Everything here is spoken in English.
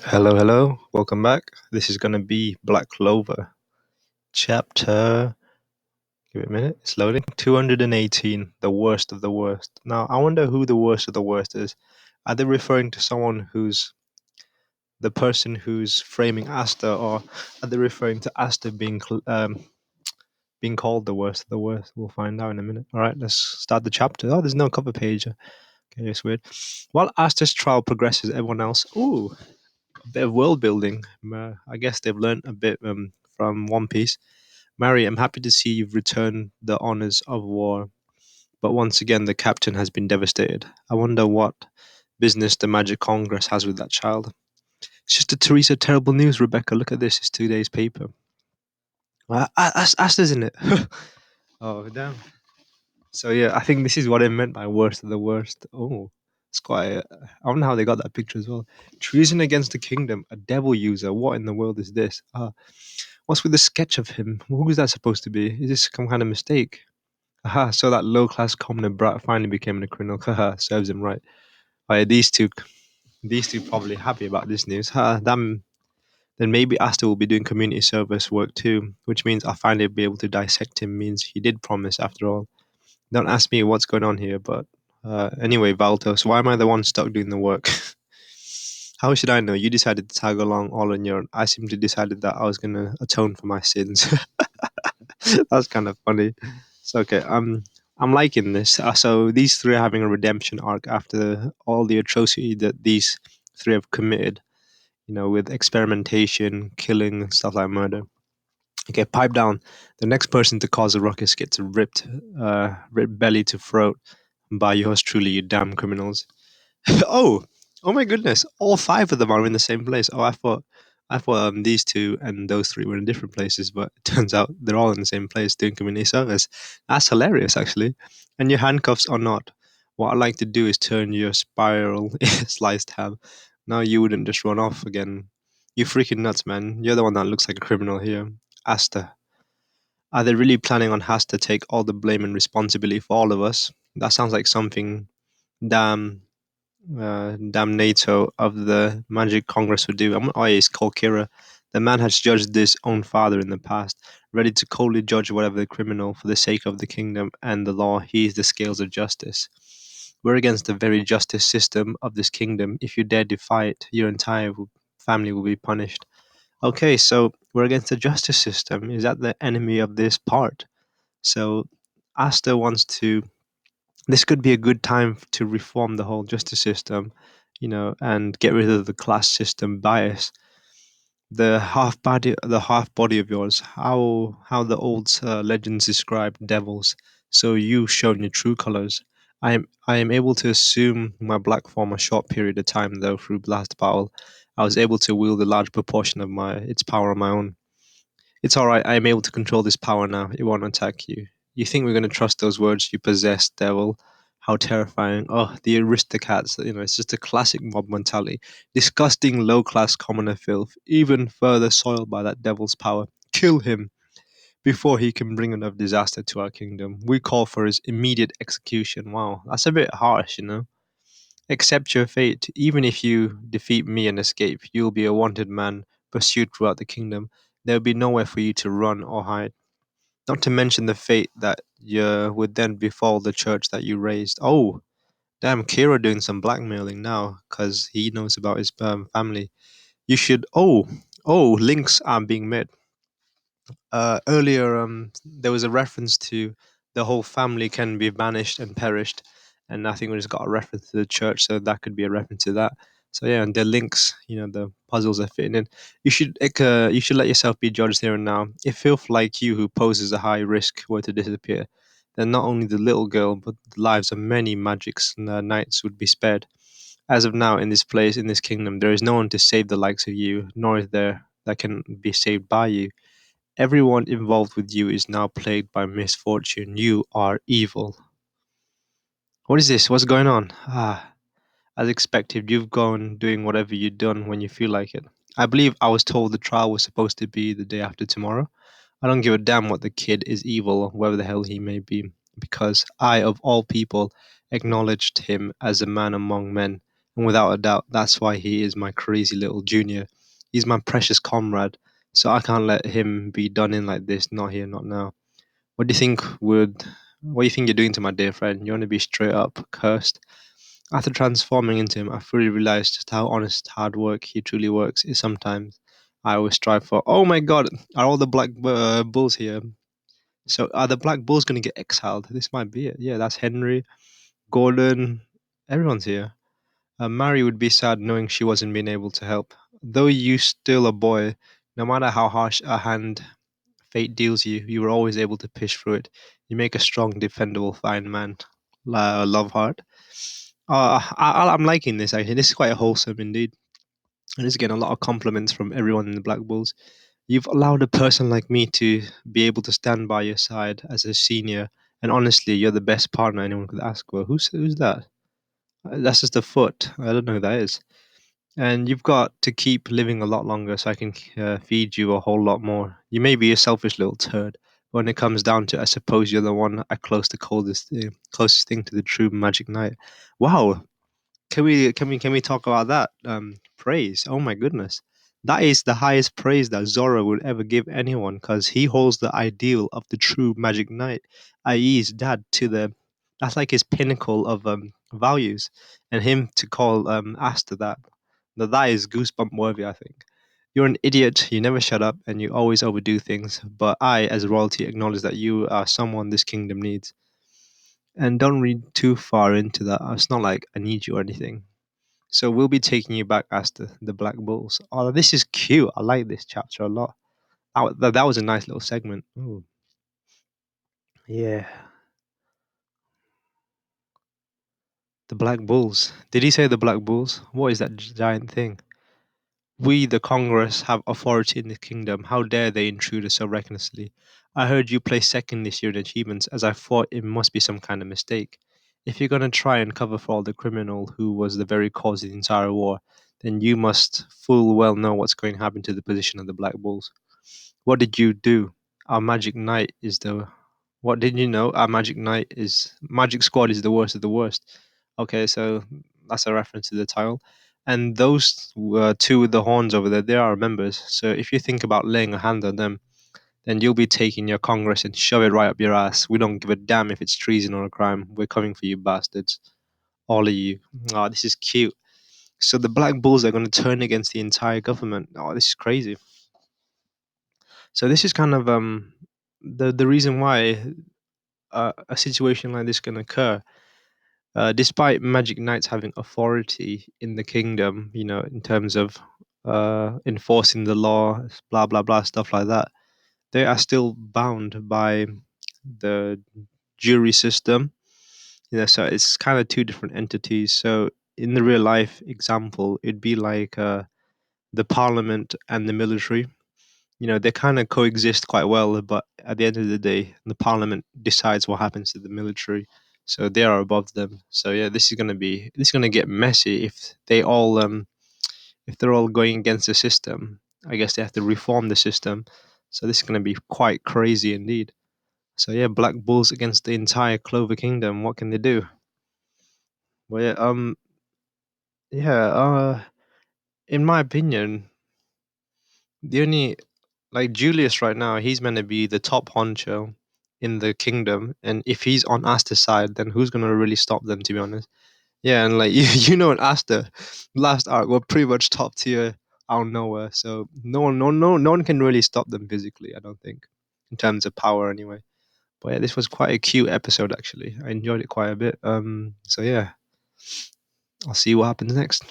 Hello, hello. Welcome back. This is going to be Black Clover Chapter. Give it a minute. It's loading. 218. The worst of the worst. Now, I wonder who the worst of the worst is. Are they referring to someone who's the person who's framing Asta, or are they referring to Asta being called the worst of the worst? We'll find out in a minute. All right, let's start the chapter. Oh, there's no cover page. Okay, it's weird. While Asta's trial progresses, everyone else. Ooh, a bit of world building. I guess they've learned a bit from One Piece. Mary, I'm happy to see you've returned the honors of war, but once again the captain has been devastated. I wonder what business the Magic Congress has with that child. It's just a Teresa terrible news, Rebecca. Look at this. It's today's paper. Asta's in it. Oh, damn. So, yeah, I think this is what it meant by worst of the worst. Oh, it's quite. I wonder how they got that picture as well. Treason against the kingdom, a devil user. What in the world is this? What's with the sketch of him? Who is that supposed to be? Is this some kind of mistake? Aha, so that low class commoner brat finally became a criminal. Haha, serves him right. Oh, yeah, these two probably happy about this news. Ha, damn. Then maybe Asta will be doing community service work too, which means I'll finally be able to dissect him. Means he did promise after all. Don't ask me what's going on here, but anyway, Valtos, why am I the one stuck doing the work? How should I know? You decided to tag along all on your own. I simply decided that I was gonna atone for my sins. That's kind of funny. So okay, I'm liking this. So these three are having a redemption arc after all the atrocity that these three have committed. With experimentation, killing, and stuff like murder. Okay, pipe down. The next person to cause a ruckus gets ripped belly to throat by yours truly, you damn criminals. Oh, oh my goodness! All five of them are in the same place. Oh, I thought these two and those three were in different places, but it turns out they're all in the same place doing community service. That's hilarious, actually. And your handcuffs are not. What I'd like to do is turn your spiral sliced ham. Now you wouldn't just run off again. You freaking nuts, man. You're the one that looks like a criminal here. Asta. Are they really planning on Has to take all the blame and responsibility for all of us? That sounds like something damn damnato of the Magic Congress would do. Oh, he's called Kira. The man has judged his own father in the past, ready to coldly judge whatever the criminal for the sake of the kingdom and the law. He is the scales of justice. We're against the very justice system of this kingdom. If you dare defy it, your entire family will be punished. Okay, so we're against the justice system. Is that the enemy of this part? So Asta wants to. This could be a good time to reform the whole justice system, and get rid of the class system bias. The half body of yours. How the old legends describe devils. So you shown your true colors. I am able to assume my black form a short period of time though through blast battle. I was able to wield a large proportion of my its power on my own. It's all right. I am able to control this power now. It won't attack you. You think we're going to trust those words? You possess devil. How terrifying. Oh, the aristocrats. It's just a classic mob mentality. Disgusting low class commoner filth, even further soiled by that devil's power. Kill him before he can bring enough disaster to our kingdom. We call for his immediate execution. Wow, that's a bit harsh. Accept your fate. Even if you defeat me and escape, you'll be a wanted man, pursued throughout the kingdom. There'll be nowhere for you to run or hide. Not to mention the fate that would then befall the church that you raised. Oh, damn, Kira doing some blackmailing now because he knows about his family. You should. Oh, links are being made. Earlier, there was a reference to the whole family can be banished and perished, and I think we just got a reference to the church, so that could be a reference to that. So yeah, and the links, the puzzles are fitting in. You should let yourself be judged here and now. If filth like you, who poses a high risk, were to disappear, then not only the little girl, but the lives of many magics and knights would be spared. As of now, in this place, in this kingdom, there is no one to save the likes of you, nor is there that can be saved by you. Everyone involved with you is now plagued by misfortune. You are evil. What is this? What's going on? As expected, you've gone doing whatever you've done when you feel like it. I believe I was told the trial was supposed to be the day after tomorrow. I don't give a damn what the kid is evil or whoever the hell he may be, because I, of all people, acknowledged him as a man among men, And without a doubt, that's why he is my crazy little junior. He's my precious comrade. So I can't let him be done in like this. Not here, not now. What do you think what do you think you're doing to my dear friend? You want to be straight up cursed? After transforming into him, I fully realized just how honest hard work he truly works is sometimes. I always strive for. Oh my god, are all the black bulls here? So are the black bulls going to get exiled? This might be it. Yeah, that's Henry, Gordon, everyone's here. Mary would be sad knowing she wasn't being able to help. Though you still a boy, no matter how harsh a hand fate deals you, you were always able to push through it. You make a strong, defendable, fine man. Love heart. I'm liking this actually. This is quite wholesome indeed. And it's getting a lot of compliments from everyone in the Black Bulls. You've allowed a person like me to be able to stand by your side as a senior. And honestly, you're the best partner anyone could ask for. Who's that? That's just a foot. I don't know who that is. And you've got to keep living a lot longer so I can feed you a whole lot more. You may be a selfish little turd. But when it comes down to it, I suppose you're the one I closest thing to the true magic knight. Wow, can we talk about that? Praise. Oh my goodness. That is the highest praise that Zora would ever give anyone because he holds the ideal of the true magic knight, i.e. his dad to the that's like his pinnacle of values. And him to call Asta that is goosebump worthy, I think. You're an idiot, you never shut up, and you always overdo things. But I, as royalty, acknowledge that you are someone this kingdom needs. And don't read too far into that. It's not like I need you or anything. So we'll be taking you back as the Black Bulls. Oh, this is cute. I like this chapter a lot. That was a nice little segment. Oh, yeah. The Black Bulls. Did he say the Black Bulls? What is that giant thing? We, the Congress, have authority in the kingdom. How dare they intrude so recklessly? I heard you place second this year in achievements, as I thought it must be some kind of mistake. If you're going to try and cover for all the criminal who was the very cause of the entire war, then you must full well know what's going to happen to the position of the Black Bulls. What did you do? Our Magic Knight is the. What did you know? Our Magic Knight is. Magic Squad is the worst of the worst. Okay, so that's a reference to the title. And those two with the horns over there, they are our members. So if you think about laying a hand on them, then you'll be taking your Congress and shove it right up your ass. We don't give a damn if it's treason or a crime. We're coming for you bastards. All of you. Oh, this is cute. So the Black Bulls are going to turn against the entire government. Oh, this is crazy. So this is kind of the reason why a situation like this can occur. Despite Magic Knights having authority in the kingdom, you know, in terms of enforcing the law, blah blah blah, stuff like that, they are still bound by the jury system. You know, so it's kind of two different entities. So in the real life example, it'd be like the parliament and the military. You know, they kind of coexist quite well, but at the end of the day, the parliament decides what happens to the military, so they are above them. So yeah, this is gonna get messy if they're all going against the system. I guess they have to reform the system. So this is gonna be quite crazy indeed. So yeah, Black Bulls against the entire Clover Kingdom. What can they do? Well, yeah, in my opinion, the only like Julius right now, he's meant to be the top honcho in the kingdom, and if he's on Asta's side, then who's gonna really stop them? To be honest, yeah, and like you know, in Asta, last arc were pretty much top tier out of nowhere, so no one can really stop them physically. I don't think, in terms of power, anyway. But yeah, this was quite a cute episode actually. I enjoyed it quite a bit. So yeah, I'll see what happens next.